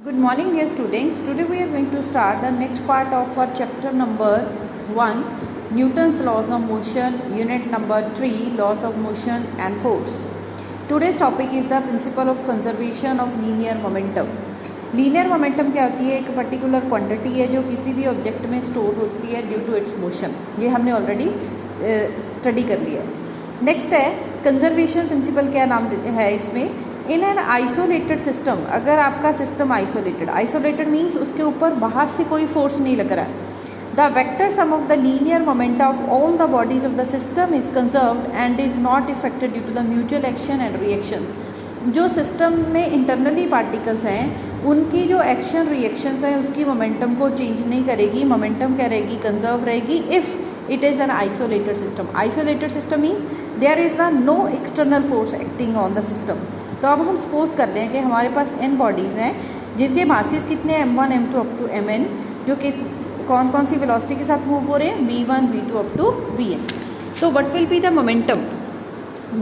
Good morning, dear students. Today we are going to start the next part of our chapter number 1, Newton's laws of motion, unit number 3, laws of motion and force. Today's topic is the principle of conservation of linear momentum. Linear momentum क्या होती है? एक particular quantity है जो किसी भी object में store होती है ड्यू टू इट्स मोशन. ये हमने ऑलरेडी स्टडी कर लिया है. नेक्स्ट है कंजर्वेशन प्रिंसिपल. क्या नाम है इसमें? इन एन आइसोलेटेड सिस्टम, अगर आपका सिस्टम आइसोलेटेड मीन्स उसके ऊपर बाहर से कोई फोर्स नहीं लग रहा है, the vector sum of the linear momenta of all the bodies of the system is conserved and is not affected due to the mutual action and reactions. जो सिस्टम में इंटरनली पार्टिकल्स हैं उनकी जो action reactions हैं उसकी momentum को change नहीं करेगी. मोमेंटम क्या रहेगी? कंजर्व रहेगी if it is an isolated system. Isolated system means there is the no external force acting on the system. तो अब हम सपोज कर लें कि हमारे पास n बॉडीज़ हैं जिनके मासेस कितने हैं? m1 m2 up to mn, जो कि कौन कौन सी वेलोसिटी के साथ मूव हो रहे हैं? v1 v2 up to vn. तो what will be the momentum?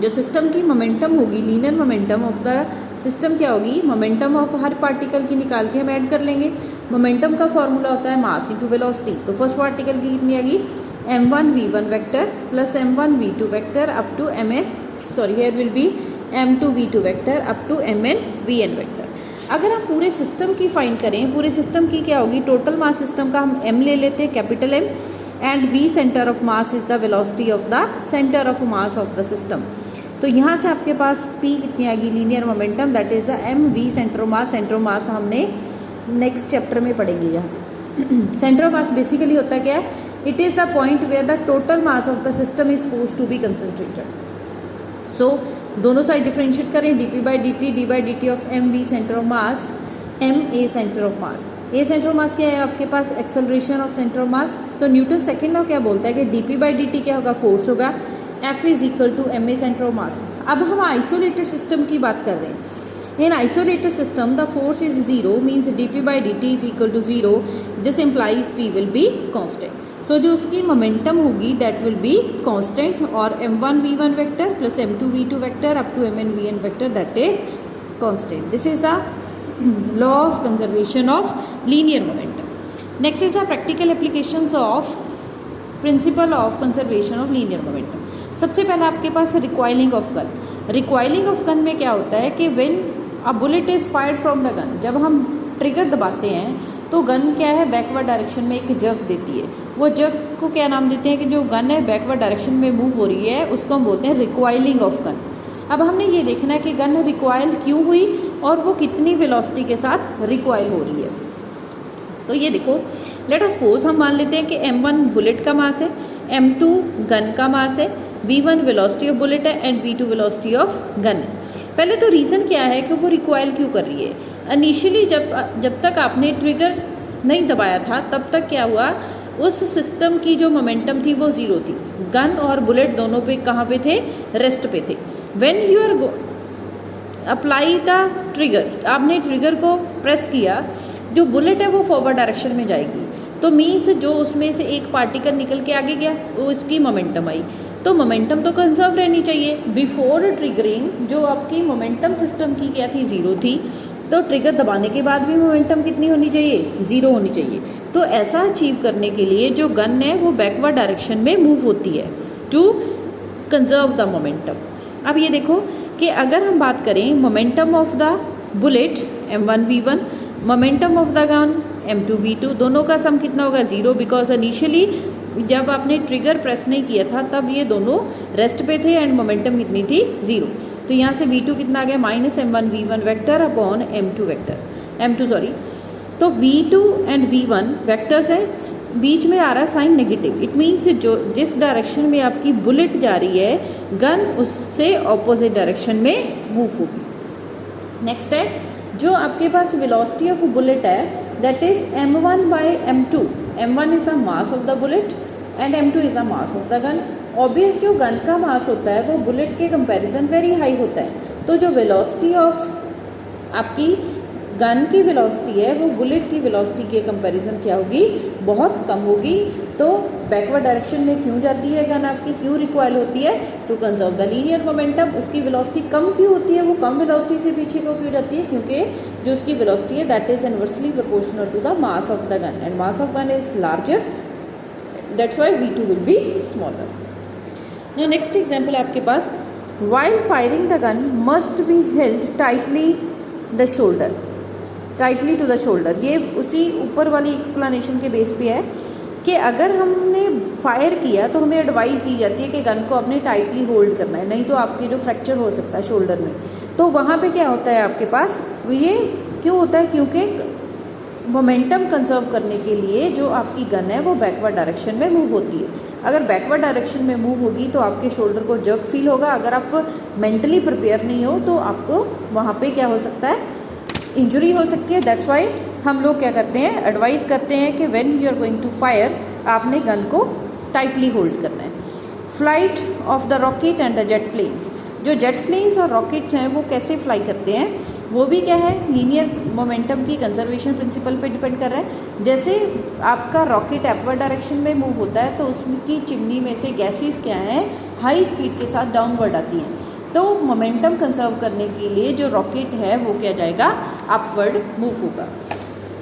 जो सिस्टम की मोमेंटम होगी, linear momentum of the system क्या होगी? मोमेंटम ऑफ हर पार्टिकल की निकाल के हम ऐड कर लेंगे. मोमेंटम का फॉर्मूला होता है मास इंटू वेलोसिटी. तो फर्स्ट पार्टिकल की कितनी आएगी? m1 v1 vector plus m1 v2 vector up to mn, sorry here will be m2 v2 vector up to mn vn vector. अगर हम पूरे सिस्टम की फाइंड करें, पूरे सिस्टम की क्या होगी? टोटल मास सिस्टम का हम m ले लेते हैं, capital M, and v centre of mass is the velocity of the centre of mass of the system. तो यहाँ से आपके पास p कितनी आएगी? Linear momentum, that is the m v centre of mass. Centre of मास हमने next chapter में पढ़ेंगे. यहाँ से सेंटर ऑफ मास बेसिकली होता क्या है? It is the point where the total mass of the system is suppose to be concentrated. So दोनों side differentiate करें, dp by dt d by dt of m v centre of mass, m a centre of mass. A centre of mass क्या है? आपके पास acceleration of centre of mass. तो Newton second law क्या बोलता है कि dp बाई dt क्या होगा? फोर्स होगा. F is equal to m a centre of mass. अब हम आइसोलेटेड सिस्टम की बात कर रहे हैं. In isolated system the force is zero, means dp by dt is equal to zero. This implies p will be constant. So जो उसकी momentum होगी दैट विल बी कांस्टेंट, और m1 v1 vector plus m2 v2 vector up to mn vn vector that is constant. This is the law of conservation of linear momentum. Next is the practical applications of principle of conservation of linear momentum. सबसे पहले आपके पास recoiling of gun. Recoiling of gun में क्या होता है कि when a bullet is fired from the gun, जब हम ट्रिगर दबाते हैं तो गन क्या है? बैकवर्ड डायरेक्शन में एक जर्क देती है. वो जर्क को क्या नाम देते हैं? कि जो गन है बैकवर्ड डायरेक्शन में मूव हो रही है उसको हम बोलते हैं रिकॉइलिंग ऑफ गन. अब हमने ये देखना है कि गन रिकॉइल क्यों हुई और वो कितनी वेलोसिटी के साथ रिकॉइल हो रही है. तो ये देखो, लेट अस सपोज हम मान लेते हैं कि m1 बुलेट का मास है, m2 गन का मास है, v1 वेलोसिटी ऑफ बुलेट है and v2 velocity of gun है. पहले तो रीज़न क्या है कि वो रिकॉइल क्यों कर रही है? इनिशियली जब तक आपने ट्रिगर नहीं दबाया था तब तक क्या हुआ? उस सिस्टम की जो मोमेंटम थी वो ज़ीरो थी. गन और बुलेट दोनों पे कहाँ पे थे? रेस्ट पे थे. When you are apply the trigger, आपने ट्रिगर को प्रेस किया, जो बुलेट है वो फॉरवर्ड डायरेक्शन में जाएगी. तो मीन्स जो उसमें से एक पार्टिकल निकल के आगे गया वो इसकी मोमेंटम आई. तो मोमेंटम तो कंजर्व रहनी चाहिए. बिफोर ट्रिगरिंग जो आपकी मोमेंटम सिस्टम की क्या थी? ज़ीरो थी. तो ट्रिगर दबाने के बाद भी मोमेंटम कितनी होनी चाहिए? ज़ीरो होनी चाहिए. तो ऐसा अचीव करने के लिए जो गन है वो बैकवर्ड डायरेक्शन में मूव होती है टू कंजर्व द मोमेंटम. अब ये देखो कि अगर हम बात करें momentum of the bullet m1 v1, momentum of the gun m2 v2, दोनों का सम कितना होगा? ज़ीरो. बिकॉज इनिशियली जब आपने ट्रिगर प्रेस नहीं किया था तब ये दोनों रेस्ट पे थे एंड मोमेंटम कितनी थी? ज़ीरो. तो यहाँ से v2 कितना आ गया? Minus m1 v1 vector upon m2 vector, m2 sorry. तो v2 एंड v1 वेक्टर्स है, बीच में आ रहा है साइन नेगेटिव. इट मीन्स जो जिस डायरेक्शन में आपकी बुलेट जा रही है गन उससे ऑपोजिट डायरेक्शन में मूव होगी. नेक्स्ट है जो आपके पास वेलोसिटी ऑफ बुलेट है that is m1 by m2. m1 is the mass of the bullet and m2 is the mass of the gun. Obvious जो गन का मास होता है वो बुलेट के कंपैरिजन वेरी हाई होता है. तो जो वेलोसिटी ऑफ आपकी गन की वेलोसिटी है वो बुलेट की वेलोसिटी के कंपैरिजन क्या होगी, बहुत कम होगी। तो बैकवर्ड डायरेक्शन में क्यों जाती है गन आपकी, क्यों रिकॉइल होती है, to conserve the linear momentum. उसकी वेलोसिटी कम क्यों होती है, वो कम वेलोसिटी से पीछे को क्यों जाती है, क्योंकि जो उसकी वेलोसिटी है that is inversely proportional to the mass of the gun and mass of gun is larger, that's why V2 will be smaller. Now next example आपके पास, while firing the gun must be held tightly the shoulder, tightly to the shoulder। ये उसी ऊपर वाली explanation के base पे है कि अगर हमने फायर किया तो हमें एडवाइस दी जाती है कि गन को आपने टाइटली होल्ड करना है, नहीं तो आपके जो फ्रैक्चर हो सकता है शोल्डर में। तो वहाँ पे क्या होता है आपके पास, ये क्यों होता है, क्योंकि मोमेंटम कंजर्व करने के लिए जो आपकी गन है वो बैकवर्ड डायरेक्शन में मूव होती है। अगर बैकवर्ड डायरेक्शन में मूव होगी तो आपके शोल्डर को जर्क फील होगा। अगर आप मेंटली प्रिपेयर नहीं हो तो आपको वहाँ पे क्या हो सकता है, इंजरी हो सकती है। दैट्स वाई हम लोग क्या करते हैं, एडवाइस करते हैं कि when you are going to fire आपने गन को टाइटली होल्ड करना है। Flight of the rocket and the jet planes, जो जेट प्लेन्स और रॉकेट्स हैं वो कैसे फ्लाई करते हैं, वो भी क्या है, लीनियर मोमेंटम की कंजर्वेशन प्रिंसिपल पे डिपेंड कर रहा है। जैसे आपका रॉकेट अपवर्ड डायरेक्शन में मूव होता है तो उसकी चिमनी में से गैसेस क्या हैं, हाई स्पीड के साथ डाउनवर्ड आती हैं। तो मोमेंटम कंजर्व करने के लिए जो रॉकेट है वो क्या जाएगा, अपवर्ड मूव होगा।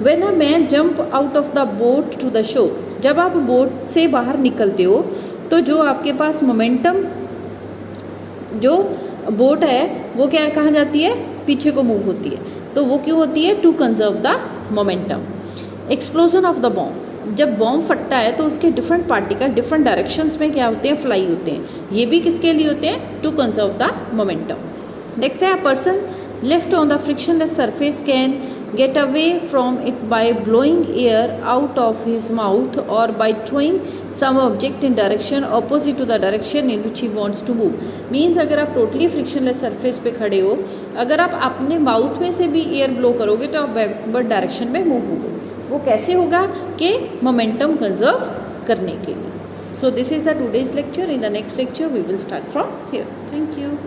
When a man jump out of the boat to the shore, जब आप बोट से बाहर निकलते हो तो जो आपके पास मोमेंटम, जो बोट है वो क्या कहाँ जाती है, पीछे को मूव होती है। तो वो क्यों होती है, to conserve the momentum. Explosion of the bomb, जब बॉम्ब फटता है तो उसके डिफरेंट पार्टिकल डिफरेंट डायरेक्शंस में क्या होते हैं, फ्लाई होते हैं। ये भी किसके लिए होते हैं, to conserve the momentum. Next है, a person left on the frictionless surface can get away from it by blowing air out of his mouth or by throwing some object in direction opposite to the direction in which he wants to move। Means अगर आप totally frictionless surface पे खड़े हो, अगर आप अपने mouth में से भी एयर ब्लो करोगे तो आप बैकवर्ड डायरेक्शन में मूव होगे। वो कैसे होगा, कि मोमेंटम कंजर्व करने के लिए। So this is the today's lecture. In the next lecture we will start from here. Thank you.